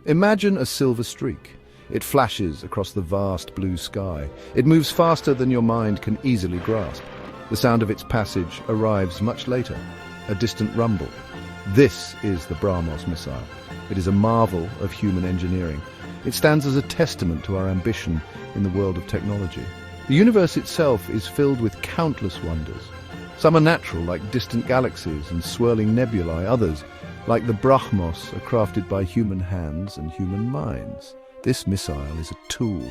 Imagine a silver streak. It flashes across the vast blue sky. It moves faster than your mind can easily grasp. The sound of its passage arrives much later, a distant rumble. This is the BrahMos missile. It is a marvel of human engineering. It stands as a testament to our ambition in the world of technology. The universe itself is filled with countless wonders. Some are natural, like distant galaxies and swirling nebulae. Others, like the BrahMos, are crafted by human hands and human minds. This missile is a tool.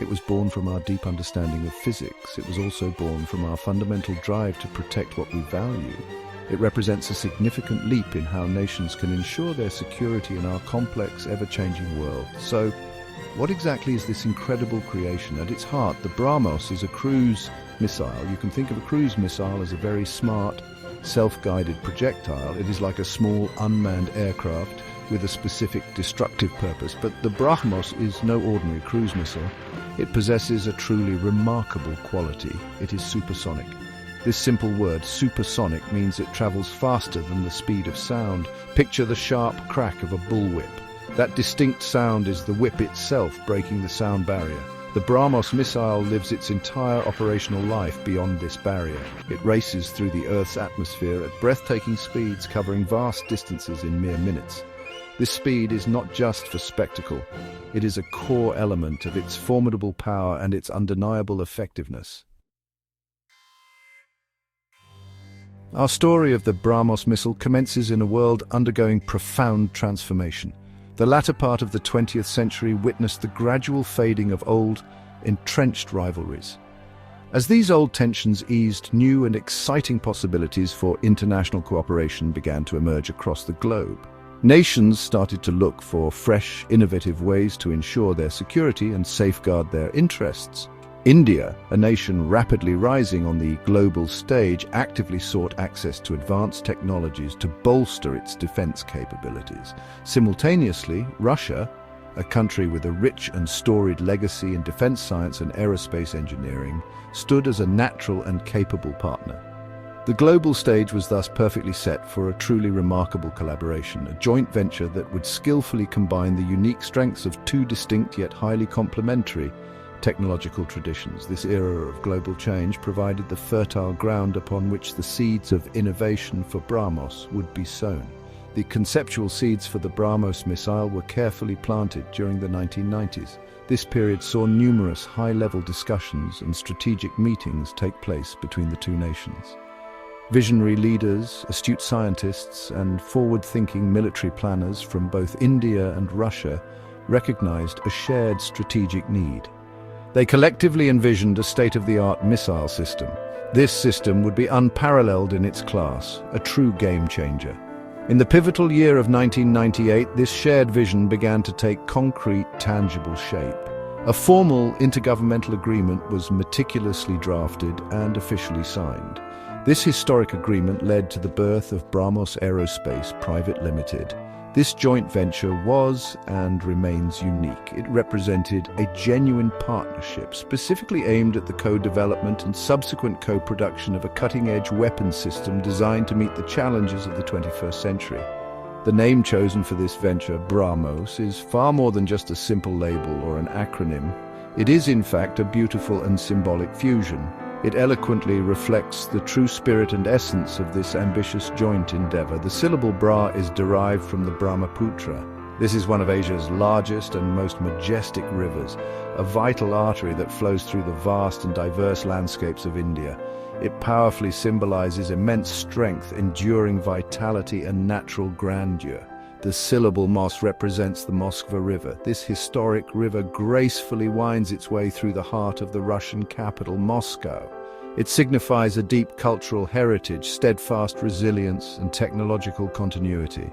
It was born from our deep understanding of physics. It was also born from our fundamental drive to protect what we value. It represents a significant leap in how nations can ensure their security in our complex, ever-changing world. So, what exactly is this incredible creation? At its heart, the BrahMos is a cruise missile. You can think of a cruise missile as a very smart, self-guided projectile. It is like a small, unmanned aircraft with a specific destructive purpose. But the BrahMos is no ordinary cruise missile. It possesses a truly remarkable quality. It is supersonic. This simple word, supersonic, means it travels faster than the speed of sound. Picture the sharp crack of a bullwhip. That distinct sound is the whip itself breaking the sound barrier. The BrahMos missile lives its entire operational life beyond this barrier. It races through the Earth's atmosphere at breathtaking speeds, covering vast distances in mere minutes. This speed is not just for spectacle. It is a core element of its formidable power and its undeniable effectiveness. Our story of the BrahMos missile commences in a world undergoing profound transformation. The latter part of the 20th century witnessed the gradual fading of old, entrenched rivalries. As these old tensions eased, new and exciting possibilities for international cooperation began to emerge across the globe. Nations started to look for fresh, innovative ways to ensure their security and safeguard their interests. India, a nation rapidly rising on the global stage, actively sought access to advanced technologies to bolster its defense capabilities. Simultaneously, Russia, a country with a rich and storied legacy in defense science and aerospace engineering, stood as a natural and capable partner. The global stage was thus perfectly set for a truly remarkable collaboration, a joint venture that would skillfully combine the unique strengths of two distinct yet highly complementary technological traditions. This era of global change provided the fertile ground upon which the seeds of innovation for BrahMos would be sown. The conceptual seeds for the BrahMos missile were carefully planted during the 1990s. This period saw numerous high-level discussions and strategic meetings take place between the two nations. Visionary leaders, astute scientists, and forward-thinking military planners from both India and Russia recognized a shared strategic need. They collectively envisioned a state-of-the-art missile system. This system would be unparalleled in its class, a true game-changer. In the pivotal year of 1998, this shared vision began to take concrete, tangible shape. A formal intergovernmental agreement was meticulously drafted and officially signed. This historic agreement led to the birth of BrahMos Aerospace Private Limited. This joint venture was and remains unique. It represented a genuine partnership specifically aimed at the co-development and subsequent co-production of a cutting-edge weapons system designed to meet the challenges of the 21st century. The name chosen for this venture, BrahMos, is far more than just a simple label or an acronym. It is, in fact, a beautiful and symbolic fusion. It eloquently reflects the true spirit and essence of this ambitious joint endeavor. The syllable Brah is derived from the Brahmaputra. This is one of Asia's largest and most majestic rivers, a vital artery that flows through the vast and diverse landscapes of India. It powerfully symbolizes immense strength, enduring vitality, and natural grandeur. The syllable Mos represents the Moskva River. This historic river gracefully winds its way through the heart of the Russian capital, Moscow. It signifies a deep cultural heritage, steadfast resilience, and technological continuity.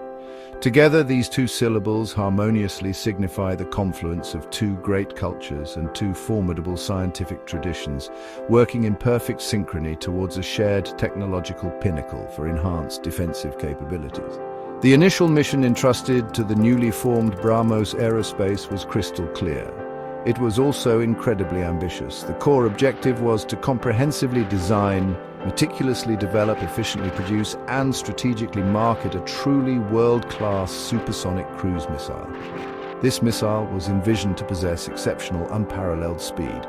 Together, these two syllables harmoniously signify the confluence of two great cultures and two formidable scientific traditions, working in perfect synchrony towards a shared technological pinnacle for enhanced defensive capabilities. The initial mission entrusted to the newly formed BrahMos Aerospace was crystal clear. It was also incredibly ambitious. The core objective was to comprehensively design, meticulously develop, efficiently produce, and strategically market a truly world-class supersonic cruise missile. This missile was envisioned to possess exceptional, unparalleled speed.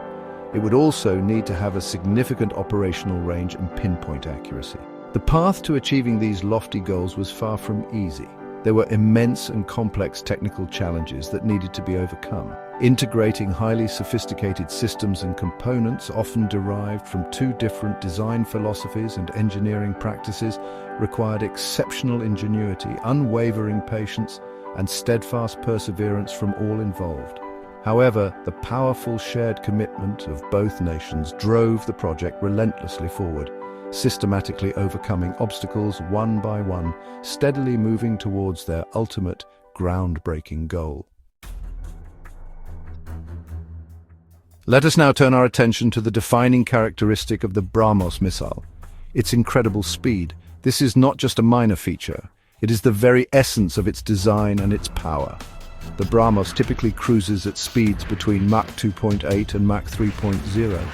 It would also need to have a significant operational range and pinpoint accuracy. The path to achieving these lofty goals was far from easy. There were immense and complex technical challenges that needed to be overcome. Integrating highly sophisticated systems and components, often derived from two different design philosophies and engineering practices, required exceptional ingenuity, unwavering patience, and steadfast perseverance from all involved. However, the powerful shared commitment of both nations drove the project relentlessly forward, systematically overcoming obstacles one by one, steadily moving towards their ultimate, groundbreaking goal. Let us now turn our attention to the defining characteristic of the BrahMos missile: its incredible speed. This is not just a minor feature, it is the very essence of its design and its power. The BrahMos typically cruises at speeds between Mach 2.8 and Mach 3.0.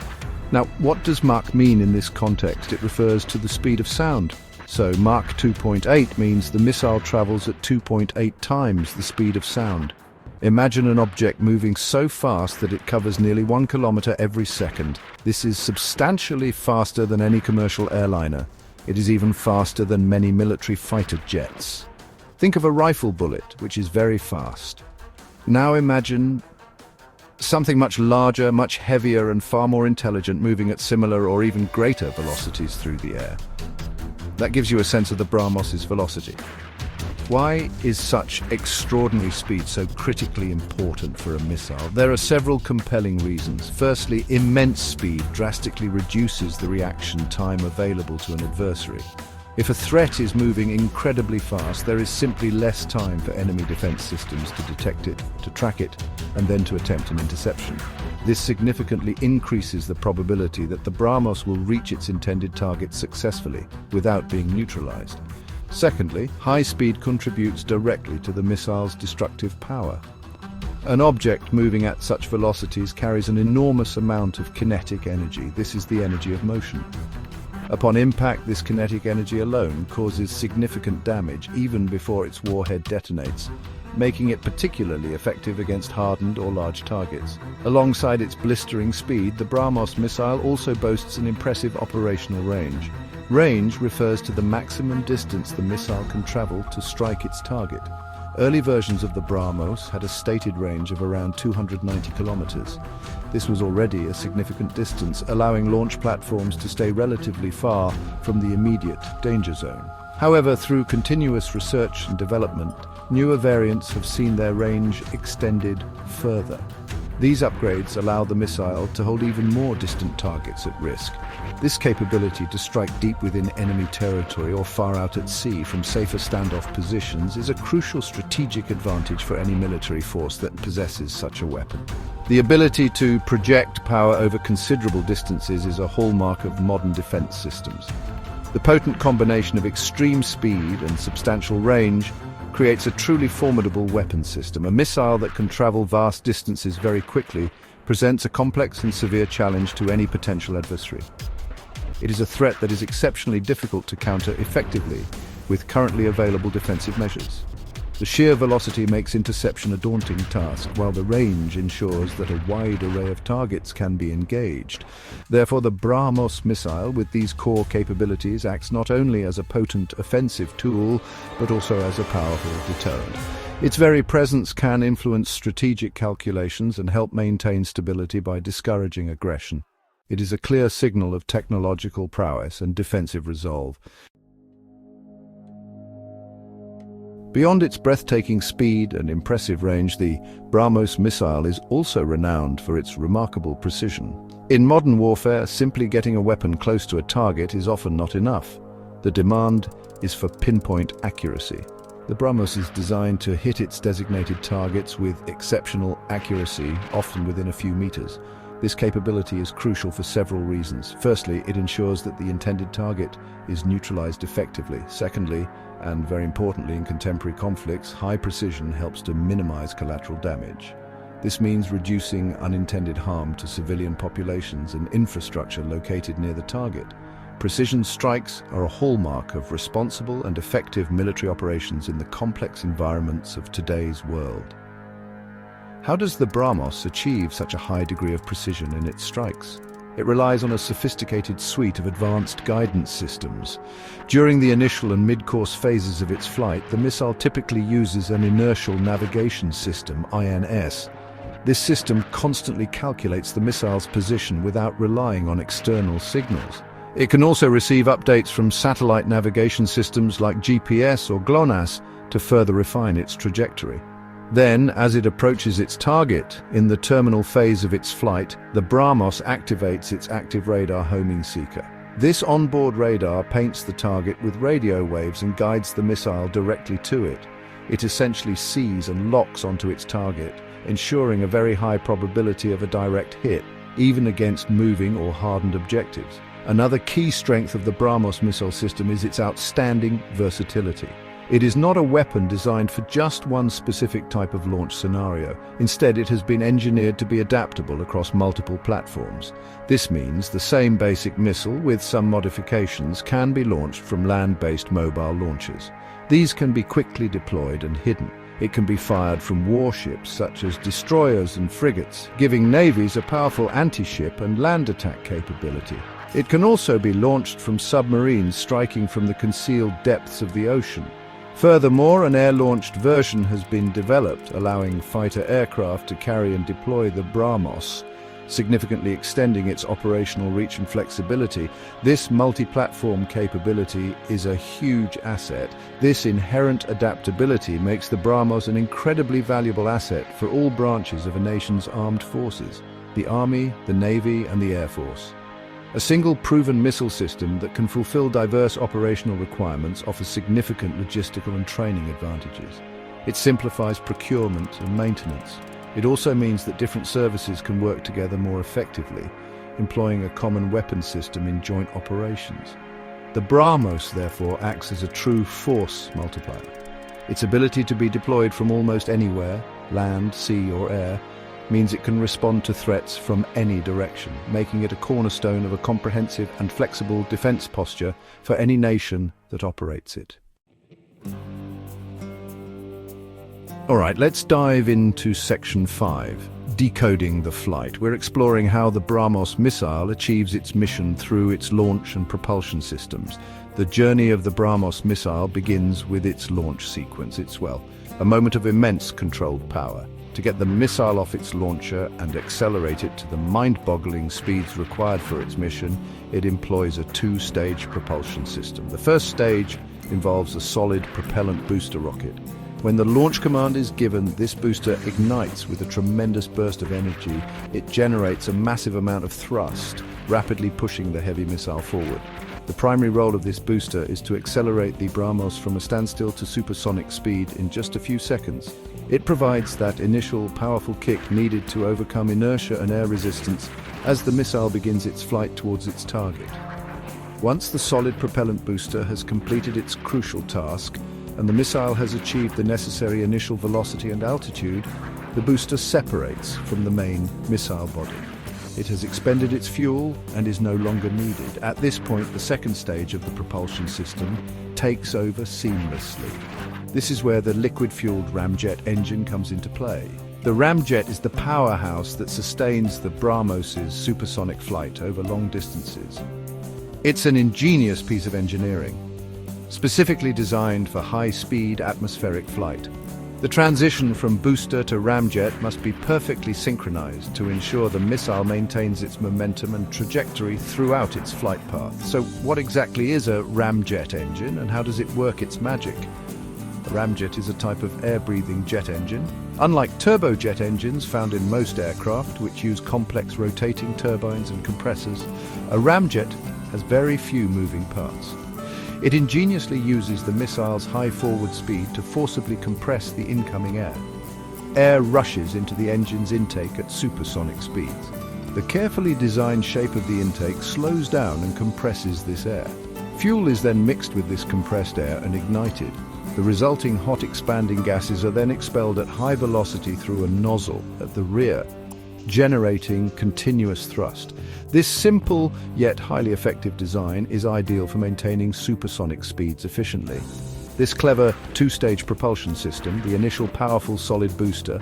Now, what does Mach mean in this context? It refers to the speed of sound. So Mach 2.8 means the missile travels at 2.8 times the speed of sound. Imagine an object moving so fast that it covers nearly 1 kilometer every second. This is substantially faster than any commercial airliner. It is even faster than many military fighter jets. Think of a rifle bullet, which is very fast. Now imagine something much larger, much heavier, and far more intelligent moving at similar or even greater velocities through the air. That gives you a sense of the BrahMos's velocity. Why is such extraordinary speed so critically important for a missile? There are several compelling reasons. Firstly, immense speed drastically reduces the reaction time available to an adversary. If a threat is moving incredibly fast, there is simply less time for enemy defense systems to detect it, to track it, and then to attempt an interception. This significantly increases the probability that the BrahMos will reach its intended target successfully without being neutralized. Secondly, high speed contributes directly to the missile's destructive power. An object moving at such velocities carries an enormous amount of kinetic energy. This is the energy of motion. Upon impact, this kinetic energy alone causes significant damage even before its warhead detonates, making it particularly effective against hardened or large targets. Alongside its blistering speed, the BrahMos missile also boasts an impressive operational range. Range refers to the maximum distance the missile can travel to strike its target. Early versions of the BrahMos had a stated range of around 290 kilometers. This was already a significant distance, allowing launch platforms to stay relatively far from the immediate danger zone. However, through continuous research and development, newer variants have seen their range extended further. These upgrades allow the missile to hold even more distant targets at risk. This capability to strike deep within enemy territory or far out at sea from safer standoff positions is a crucial strategic advantage for any military force that possesses such a weapon. The ability to project power over considerable distances is a hallmark of modern defense systems. The potent combination of extreme speed and substantial range creates a truly formidable weapon system. A missile that can travel vast distances very quickly presents a complex and severe challenge to any potential adversary. It is a threat that is exceptionally difficult to counter effectively with currently available defensive measures. The sheer velocity makes interception a daunting task, while the range ensures that a wide array of targets can be engaged. Therefore, the BrahMos missile, with these core capabilities, acts not only as a potent offensive tool, but also as a powerful deterrent. Its very presence can influence strategic calculations and help maintain stability by discouraging aggression. It is a clear signal of technological prowess and defensive resolve. Beyond its breathtaking speed and impressive range, the BrahMos missile is also renowned for its remarkable precision. In modern warfare, simply getting a weapon close to a target is often not enough. The demand is for pinpoint accuracy. The BrahMos is designed to hit its designated targets with exceptional accuracy, often within a few meters. This capability is crucial for several reasons. Firstly, it ensures that the intended target is neutralized effectively. Secondly, and very importantly in contemporary conflicts, high precision helps to minimize collateral damage. This means reducing unintended harm to civilian populations and infrastructure located near the target. Precision strikes are a hallmark of responsible and effective military operations in the complex environments of today's world. How does the BrahMos achieve such a high degree of precision in its strikes? It relies on a sophisticated suite of advanced guidance systems. During the initial and mid-course phases of its flight, the missile typically uses an inertial navigation system, INS. This system constantly calculates the missile's position without relying on external signals. It can also receive updates from satellite navigation systems like GPS or GLONASS to further refine its trajectory. Then, as it approaches its target, in the terminal phase of its flight, the BrahMos activates its active radar homing seeker. This onboard radar paints the target with radio waves and guides the missile directly to it. It essentially sees and locks onto its target, ensuring a very high probability of a direct hit, even against moving or hardened objectives. Another key strength of the BrahMos missile system is its outstanding versatility. It is not a weapon designed for just one specific type of launch scenario. Instead, it has been engineered to be adaptable across multiple platforms. This means the same basic missile, with some modifications, can be launched from land-based mobile launchers. These can be quickly deployed and hidden. It can be fired from warships such as destroyers and frigates, giving navies a powerful anti-ship and land attack capability. It can also be launched from submarines striking from the concealed depths of the ocean. Furthermore, an air-launched version has been developed, allowing fighter aircraft to carry and deploy the BrahMos, significantly extending its operational reach and flexibility. This multi-platform capability is a huge asset. This inherent adaptability makes the BrahMos an incredibly valuable asset for all branches of a nation's armed forces: the Army, the Navy, and the Air Force. A single proven missile system that can fulfill diverse operational requirements offers significant logistical and training advantages. It simplifies procurement and maintenance. It also means that different services can work together more effectively, employing a common weapons system in joint operations. The BrahMos, therefore, acts as a true force multiplier. Its ability to be deployed from almost anywhere, land, sea, or air, means it can respond to threats from any direction, making it a cornerstone of a comprehensive and flexible defense posture for any nation that operates it. All right, let's dive into Section 5, Decoding the Flight. We're exploring how the BrahMos missile achieves its mission through its launch and propulsion systems. The journey of the BrahMos missile begins with its launch sequence. It's, a moment of immense controlled power. To get the missile off its launcher and accelerate it to the mind-boggling speeds required for its mission, it employs a two-stage propulsion system. The first stage involves a solid propellant booster rocket. When the launch command is given, this booster ignites with a tremendous burst of energy. It generates a massive amount of thrust, rapidly pushing the heavy missile forward. The primary role of this booster is to accelerate the BrahMos from a standstill to supersonic speed in just a few seconds. It provides that initial powerful kick needed to overcome inertia and air resistance as the missile begins its flight towards its target. Once the solid propellant booster has completed its crucial task and the missile has achieved the necessary initial velocity and altitude, the booster separates from the main missile body. It has expended its fuel and is no longer needed. At this point, the second stage of the propulsion system takes over seamlessly. This is where the liquid-fueled ramjet engine comes into play. The ramjet is the powerhouse that sustains the BrahMos's supersonic flight over long distances. It's an ingenious piece of engineering, specifically designed for high-speed atmospheric flight. The transition from booster to ramjet must be perfectly synchronized to ensure the missile maintains its momentum and trajectory throughout its flight path. So what exactly is a ramjet engine and how does it work its magic? A ramjet is a type of air-breathing jet engine. Unlike turbojet engines found in most aircraft, which use complex rotating turbines and compressors, a ramjet has very few moving parts. It ingeniously uses the missile's high forward speed to forcibly compress the incoming air. Air rushes into the engine's intake at supersonic speeds. The carefully designed shape of the intake slows down and compresses this air. Fuel is then mixed with this compressed air and ignited. The resulting hot expanding gases are then expelled at high velocity through a nozzle at the rear, generating continuous thrust. This simple yet highly effective design is ideal for maintaining supersonic speeds efficiently. This clever two-stage propulsion system, the initial powerful solid booster,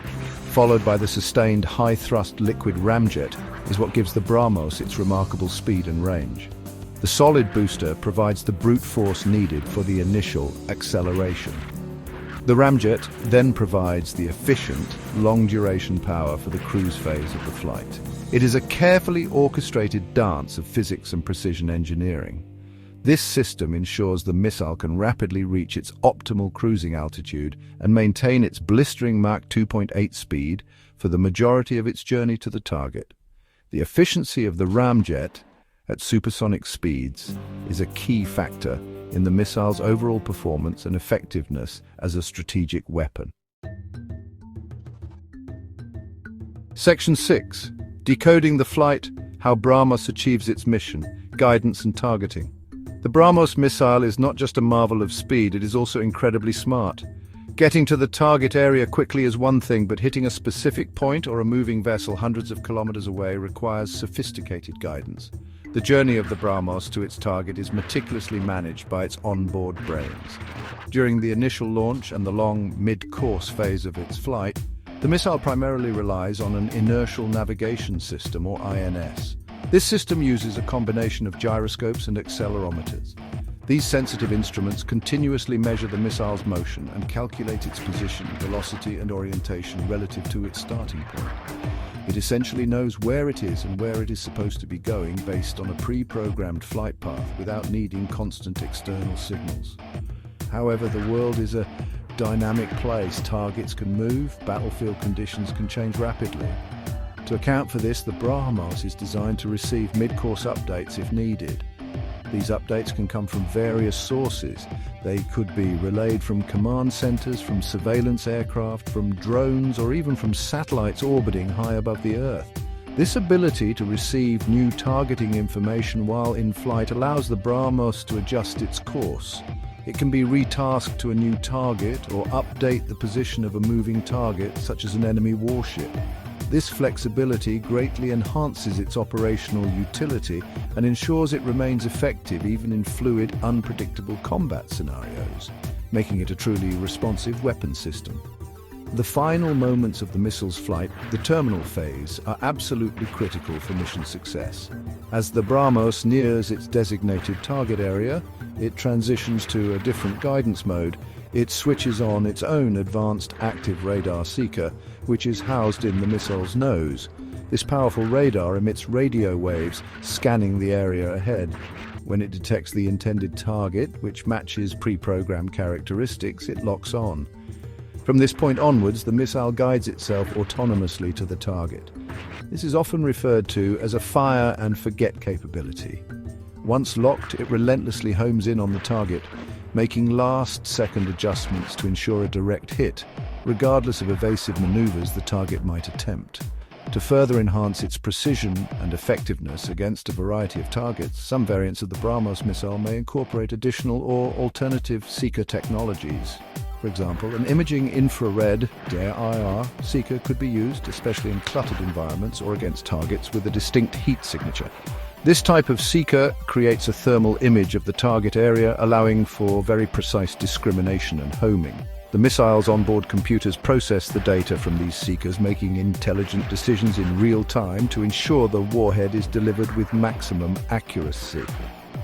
followed by the sustained high-thrust liquid ramjet, is what gives the BrahMos its remarkable speed and range. The solid booster provides the brute force needed for the initial acceleration. The ramjet then provides the efficient, long-duration power for the cruise phase of the flight. It is a carefully orchestrated dance of physics and precision engineering. This system ensures the missile can rapidly reach its optimal cruising altitude and maintain its blistering Mach 2.8 speed for the majority of its journey to the target. The efficiency of the ramjet at supersonic speeds is a key factor in the missile's overall performance and effectiveness as a strategic weapon. Section 6. Decoding the flight, how BrahMos achieves its mission, guidance and targeting. The BrahMos missile is not just a marvel of speed, it is also incredibly smart. Getting to the target area quickly is one thing, but hitting a specific point or a moving vessel hundreds of kilometers away requires sophisticated guidance. The journey of the BrahMos to its target is meticulously managed by its onboard brains. During the initial launch and the long mid-course phase of its flight, the missile primarily relies on an inertial navigation system, or INS. This system uses a combination of gyroscopes and accelerometers. These sensitive instruments continuously measure the missile's motion and calculate its position, velocity and orientation relative to its starting point. It essentially knows where it is and where it is supposed to be going based on a pre-programmed flight path without needing constant external signals. However, the world is a dynamic place. Targets can move, battlefield conditions can change rapidly. To account for this, the BrahMos is designed to receive mid-course updates if needed. These updates can come from various sources. They could be relayed from command centers, from surveillance aircraft, from drones, or even from satellites orbiting high above the Earth. This ability to receive new targeting information while in flight allows the BrahMos to adjust its course. It can be retasked to a new target or update the position of a moving target, such as an enemy warship. This flexibility greatly enhances its operational utility and ensures it remains effective even in fluid, unpredictable combat scenarios, making it a truly responsive weapon system. The final moments of the missile's flight, the terminal phase, are absolutely critical for mission success. As the BrahMos nears its designated target area, it transitions to a different guidance mode. It switches on its own advanced active radar seeker, which is housed in the missile's nose. This powerful radar emits radio waves, scanning the area ahead. When it detects the intended target, which matches pre-programmed characteristics, it locks on. From this point onwards, the missile guides itself autonomously to the target. This is often referred to as a fire and forget capability. Once locked, it relentlessly homes in on the target, making last-second adjustments to ensure a direct hit, regardless of evasive maneuvers the target might attempt. To further enhance its precision and effectiveness against a variety of targets, some variants of the BrahMos missile may incorporate additional or alternative seeker technologies. For example, an imaging infrared IR seeker could be used, especially in cluttered environments or against targets with a distinct heat signature. This type of seeker creates a thermal image of the target area, allowing for very precise discrimination and homing. The missile's onboard computers process the data from these seekers, making intelligent decisions in real time to ensure the warhead is delivered with maximum accuracy.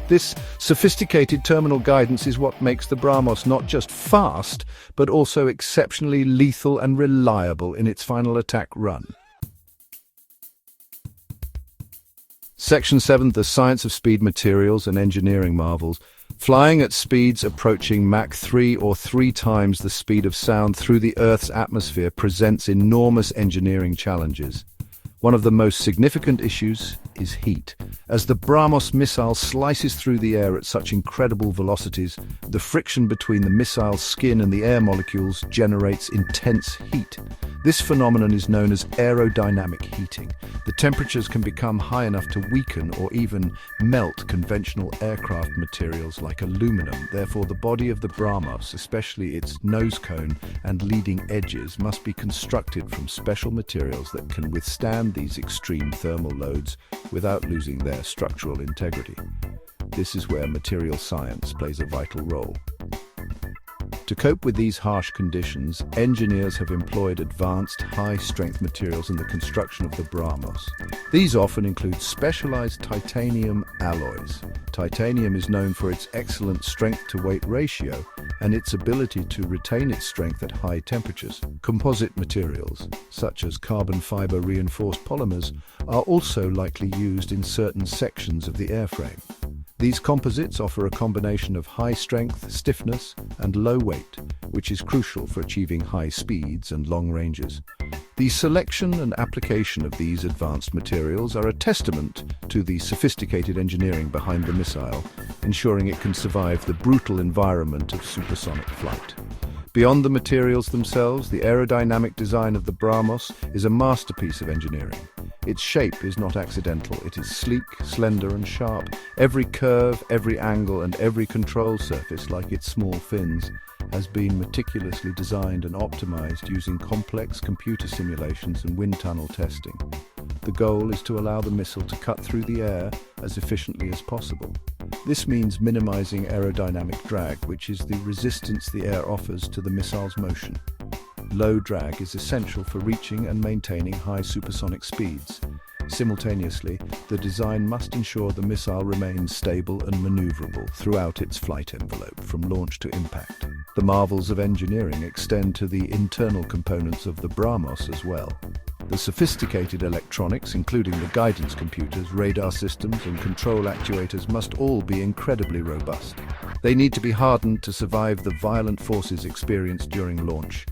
This sophisticated terminal guidance is what makes the BrahMos not just fast, but also exceptionally lethal and reliable in its final attack run. Section 7. The Science of Speed Materials and Engineering Marvels. Flying at speeds approaching Mach 3 or 3 times the speed of sound through the Earth's atmosphere presents enormous engineering challenges. One of the most significant issues is heat. As the BrahMos missile slices through the air at such incredible velocities, the friction between the missile's skin and the air molecules generates intense heat. This phenomenon is known as aerodynamic heating. The temperatures can become high enough to weaken or even melt conventional aircraft materials like aluminum. Therefore, the body of the BrahMos, especially its nose cone and leading edges, must be constructed from special materials that can withstand these extreme thermal loads without losing their structural integrity. This is where material science plays a vital role. To cope with these harsh conditions, engineers have employed advanced, high-strength materials in the construction of the BrahMos. These often include specialized titanium alloys. Titanium is known for its excellent strength-to-weight ratio and its ability to retain its strength at high temperatures. Composite materials, such as carbon fiber reinforced polymers, are also likely used in certain sections of the airframe. These composites offer a combination of high strength, stiffness, and low weight, which is crucial for achieving high speeds and long ranges. The selection and application of these advanced materials are a testament to the sophisticated engineering behind the missile, ensuring it can survive the brutal environment of supersonic flight. Beyond the materials themselves, the aerodynamic design of the BrahMos is a masterpiece of engineering. Its shape is not accidental. It is sleek, slender, and sharp. Every curve, every angle, and every control surface, like its small fins, has been meticulously designed and optimized using complex computer simulations and wind tunnel testing. The goal is to allow the missile to cut through the air as efficiently as possible. This means minimizing aerodynamic drag, which is the resistance the air offers to the missile's motion. Low drag is essential for reaching and maintaining high supersonic speeds. Simultaneously, the design must ensure the missile remains stable and maneuverable throughout its flight envelope, from launch to impact. The marvels of engineering extend to the internal components of the BrahMos as well. The sophisticated electronics, including the guidance computers, radar systems, and control actuators, must all be incredibly robust. They need to be hardened to survive the violent forces experienced during launch,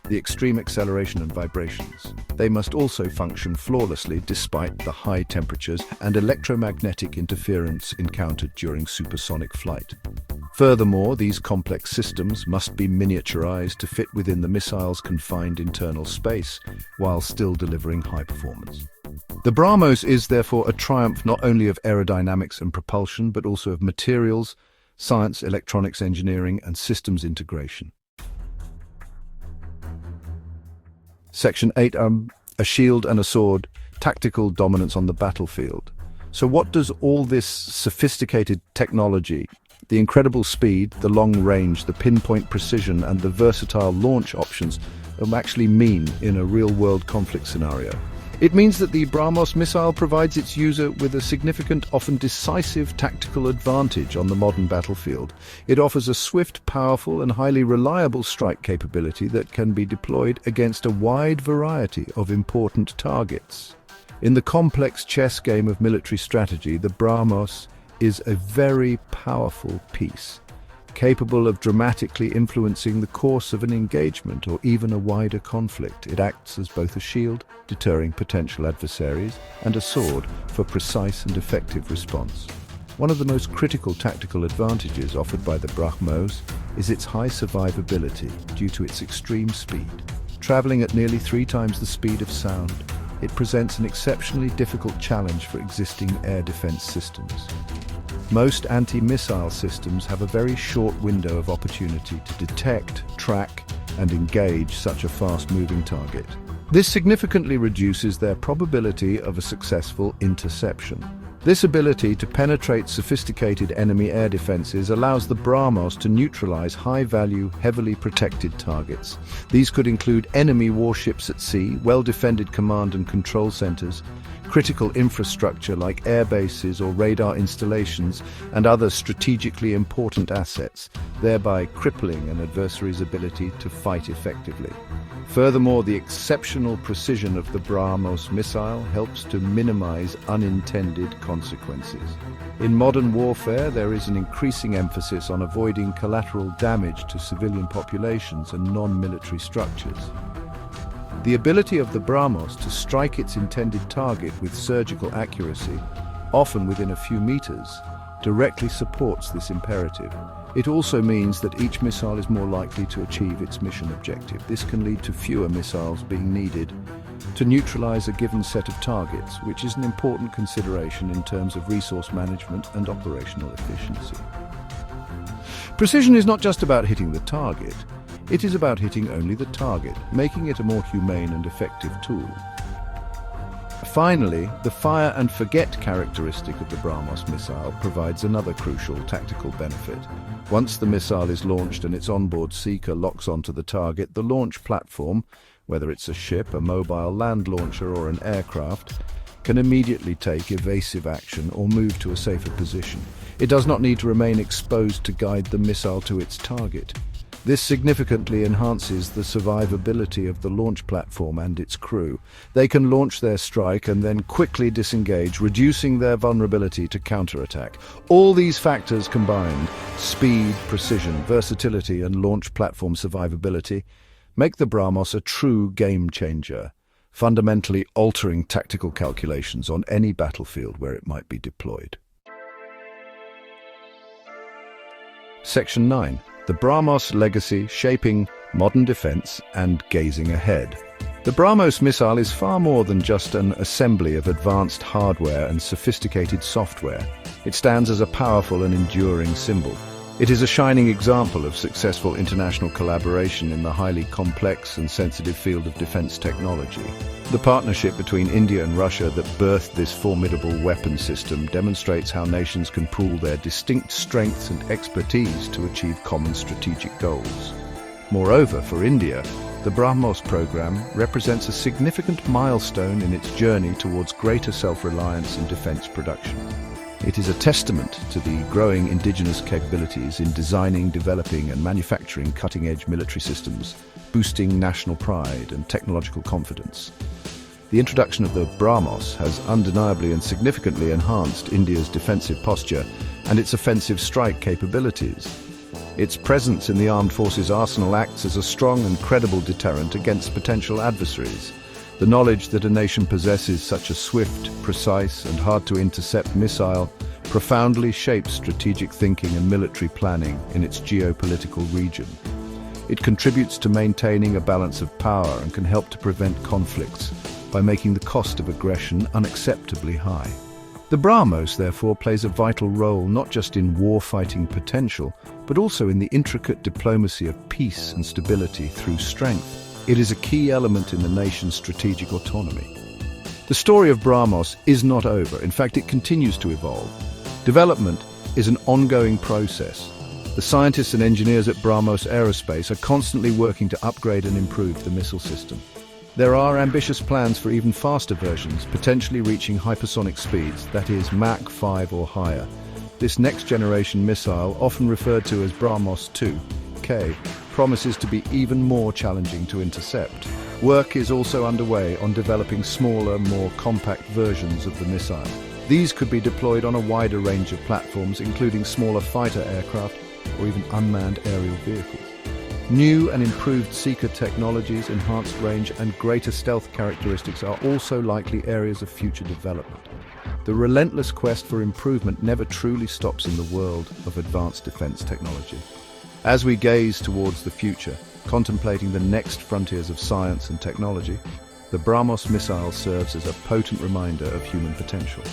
the extreme acceleration and vibrations. They must also function flawlessly despite the high temperatures and electromagnetic interference encountered during supersonic flight. Furthermore, these complex systems must be miniaturized to fit within the missile's confined internal space, while still delivering high performance. The BrahMos is therefore a triumph not only of aerodynamics and propulsion, but also of materials, science, electronics engineering, and systems integration. Section 8, a shield and a sword, tactical dominance on the battlefield. So what does all this sophisticated technology, the incredible speed, the long range, the pinpoint precision, and the versatile launch options actually mean in a real-world conflict scenario? It means that the BrahMos missile provides its user with a significant, often decisive tactical advantage on the modern battlefield. It offers a swift, powerful, and highly reliable strike capability that can be deployed against a wide variety of important targets. In the complex chess game of military strategy, the BrahMos is a very powerful piece, capable of dramatically influencing the course of an engagement or even a wider conflict. It acts as both a shield, deterring potential adversaries, and a sword for precise and effective response. One of the most critical tactical advantages offered by the BrahMos is its high survivability due to its extreme speed. Traveling at nearly 3 times the speed of sound, it presents an exceptionally difficult challenge for existing air defense systems. Most anti-missile systems have a very short window of opportunity to detect, track, and engage such a fast-moving target. This significantly reduces their probability of a successful interception. This ability to penetrate sophisticated enemy air defenses allows the BrahMos to neutralize high-value, heavily protected targets. These could include enemy warships at sea, well-defended command and control centers, critical infrastructure like air bases or radar installations, and other strategically important assets, thereby crippling an adversary's ability to fight effectively. Furthermore, the exceptional precision of the BrahMos missile helps to minimize unintended consequences. In modern warfare, there is an increasing emphasis on avoiding collateral damage to civilian populations and non-military structures. The ability of the BrahMos to strike its intended target with surgical accuracy, often within a few meters, directly supports this imperative. It also means that each missile is more likely to achieve its mission objective. This can lead to fewer missiles being needed to neutralize a given set of targets, which is an important consideration in terms of resource management and operational efficiency. Precision is not just about hitting the target. It is about hitting only the target, making it a more humane and effective tool. Finally, the fire and forget characteristic of the BrahMos missile provides another crucial tactical benefit. Once the missile is launched and its onboard seeker locks onto the target, the launch platform, whether it's a ship, a mobile land launcher or an aircraft, can immediately take evasive action or move to a safer position. It does not need to remain exposed to guide the missile to its target. This significantly enhances the survivability of the launch platform and its crew. They can launch their strike and then quickly disengage, reducing their vulnerability to counterattack. All these factors combined, speed, precision, versatility, and launch platform survivability, make the BrahMos a true game changer, fundamentally altering tactical calculations on any battlefield where it might be deployed. Section 9. The BrahMos legacy shaping modern defense and gazing ahead. The BrahMos missile is far more than just an assembly of advanced hardware and sophisticated software. It stands as a powerful and enduring symbol. It is a shining example of successful international collaboration in the highly complex and sensitive field of defense technology. The partnership between India and Russia that birthed this formidable weapon system demonstrates how nations can pool their distinct strengths and expertise to achieve common strategic goals. Moreover, for India, the BrahMos program represents a significant milestone in its journey towards greater self-reliance in defense production. It is a testament to the growing indigenous capabilities in designing, developing and manufacturing cutting-edge military systems, boosting national pride and technological confidence. The introduction of the BrahMos has undeniably and significantly enhanced India's defensive posture and its offensive strike capabilities. Its presence in the armed forces arsenal acts as a strong and credible deterrent against potential adversaries. The knowledge that a nation possesses such a swift, precise, and hard-to-intercept missile profoundly shapes strategic thinking and military planning in its geopolitical region. It contributes to maintaining a balance of power and can help to prevent conflicts by making the cost of aggression unacceptably high. The BrahMos, therefore, plays a vital role not just in war-fighting potential, but also in the intricate diplomacy of peace and stability through strength. It is a key element in the nation's strategic autonomy. The story of BrahMos is not over. In fact, it continues to evolve. Development is an ongoing process. The scientists and engineers at BrahMos Aerospace are constantly working to upgrade and improve the missile system. There are ambitious plans for even faster versions, potentially reaching hypersonic speeds, that is, Mach 5 or higher. This next-generation missile, often referred to as BrahMos 2K, promises to be even more challenging to intercept. Work is also underway on developing smaller, more compact versions of the missile. These could be deployed on a wider range of platforms, including smaller fighter aircraft or even unmanned aerial vehicles. New and improved seeker technologies, enhanced range, and greater stealth characteristics are also likely areas of future development. The relentless quest for improvement never truly stops in the world of advanced defense technology. As we gaze towards the future, contemplating the next frontiers of science and technology, the BrahMos missile serves as a potent reminder of human potential.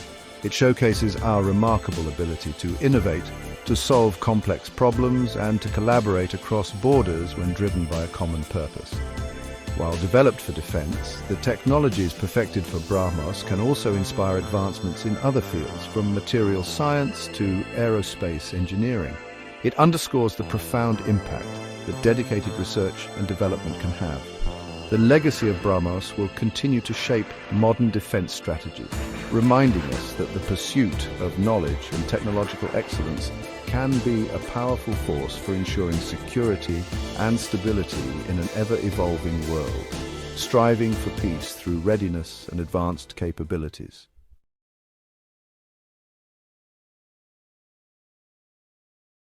It showcases our remarkable ability to innovate, to solve complex problems, and to collaborate across borders when driven by a common purpose. While developed for defense, the technologies perfected for BrahMos can also inspire advancements in other fields, from material science to aerospace engineering. It underscores the profound impact that dedicated research and development can have. The legacy of BrahMos will continue to shape modern defense strategies, reminding us that the pursuit of knowledge and technological excellence can be a powerful force for ensuring security and stability in an ever-evolving world, striving for peace through readiness and advanced capabilities.